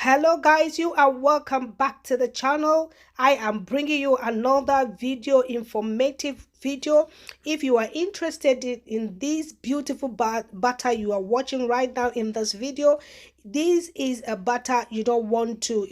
Hello guys, you are welcome back to the channel. I am bringing you another video, informative video. If you are interested in this beautiful butter you are watching right now in this video, this is a butter you don't want to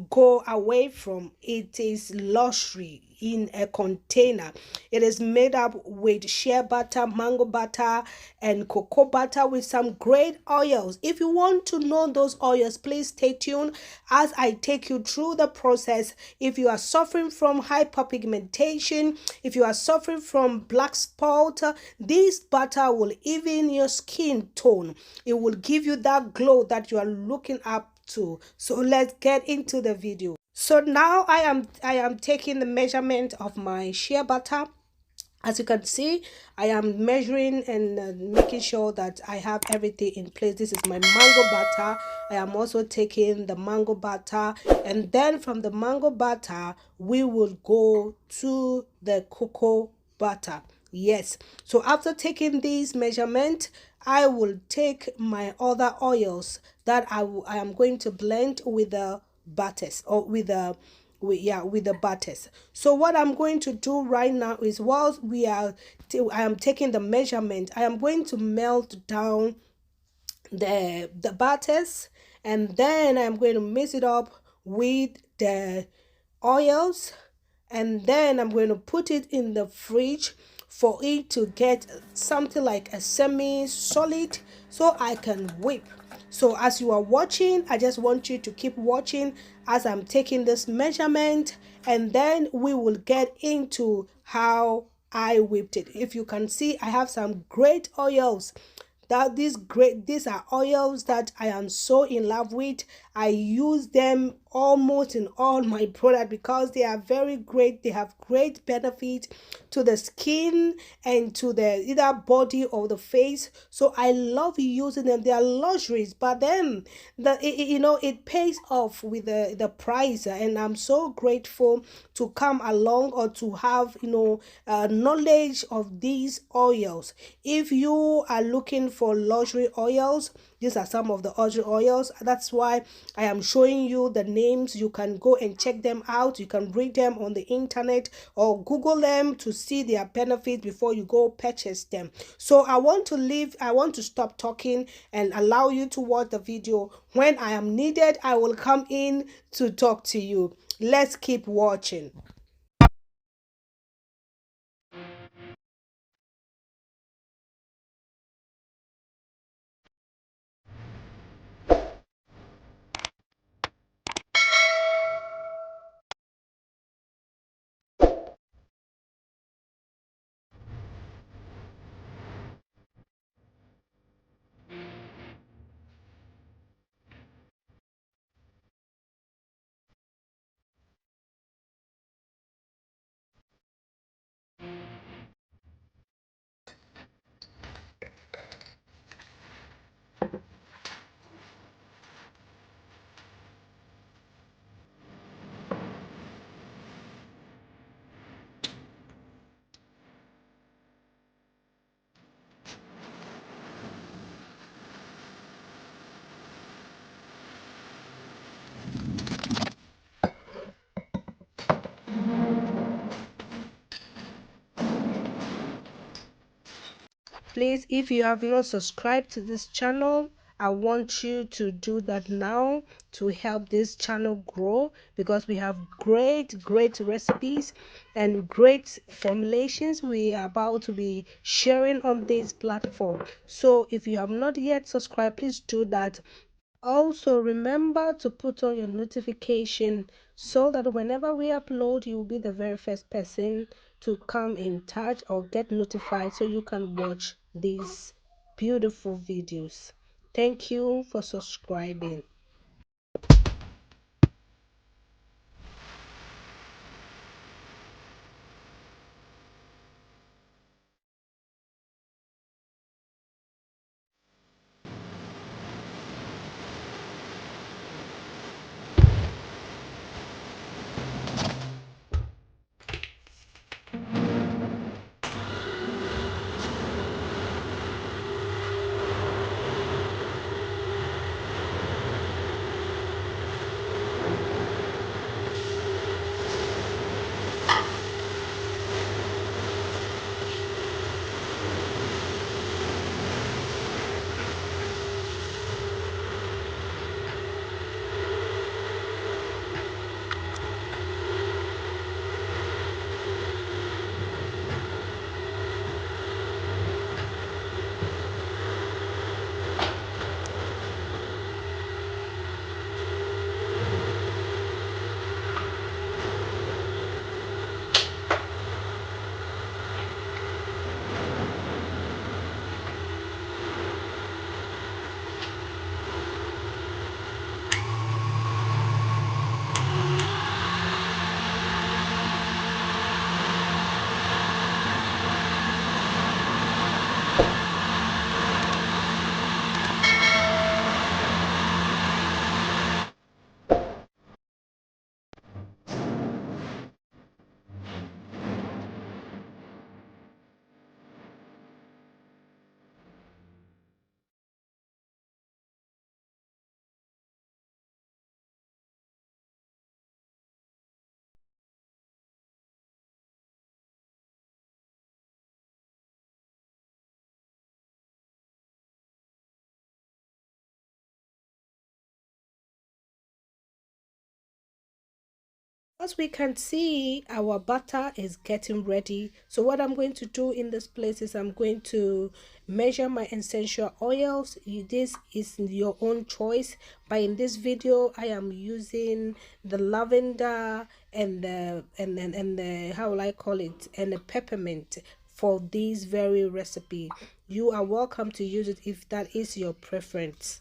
go away from. It is luxury in a container. It is made up with shea butter, mango butter, and cocoa butter with some great oils. If you want to know those oils, please stay tuned as I take you through the process. If you are suffering from hyperpigmentation, if you are suffering from black spot, this butter will even your skin tone. It will give you that glow that you are looking up to. So let's get into the video. So now I am taking the measurement of my shea butter. As you can see, I am measuring and making sure that I have everything in place. This is my mango butter. I am also taking the mango butter, and then from the mango butter we will go to the cocoa butter. Yes, so after taking these measurements, I will take my other oils that I am going to blend with the butters, or with the butters. So what I'm going to do right now is, whilst I am taking the measurement, I am going to melt down the butters, and then I'm going to mix it up with the oils, and then I'm going to put it in the fridge for it to get something like a semi-solid, so I can whip. So as you are watching, I just want you to keep watching as I'm taking this measurement, and then we will get into how I whipped it. If you can see, I have some great oils. These are oils that I am so in love with. I use them almost in all my product because they are very great. They have great benefit to the skin and to the either body or the face. So I love using them. They are luxuries, but then it pays off with the price, and I'm so grateful to come along or to have knowledge of these oils. If you are looking for luxury oils, these are some of the luxury oils. That's why I am showing you the names. You can go and check them out. You can read them on the internet or Google them to see their benefits before you go purchase them. So I want to stop talking and allow you to watch the video. When I am needed, I will come in to talk to you. Let's keep watching. Please, if you have not subscribed to this channel, I want you to do that now to help this channel grow, because we have great recipes and great formulations we are about to be sharing on this platform. So if you have not yet subscribed, please do that. Also, remember to put on your notification so that whenever we upload, you will be the very first person to come in touch or get notified, so you can watch these beautiful videos. Thank you for subscribing. As we can see, our butter is getting ready. So what I'm going to do in this place is I'm going to measure my essential oils. This is your own choice, but in this video I am using the lavender and the how will I call it, and the peppermint for this very recipe. You are welcome to use it if that is your preference.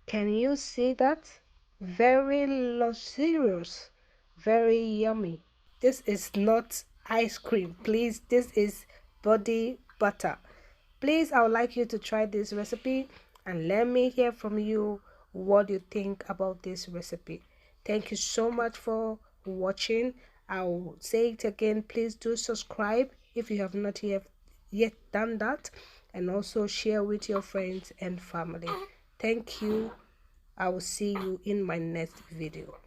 Can you see that? Very luxurious, very yummy. This is not ice cream, please. This is body butter. Please, I would like you to try this recipe and let me hear from you what you think about this recipe. Thank you so much for watching. I'll say it again, please do subscribe if you have not yet done that, and also share with your friends and family. Thank you. I will see you in my next video.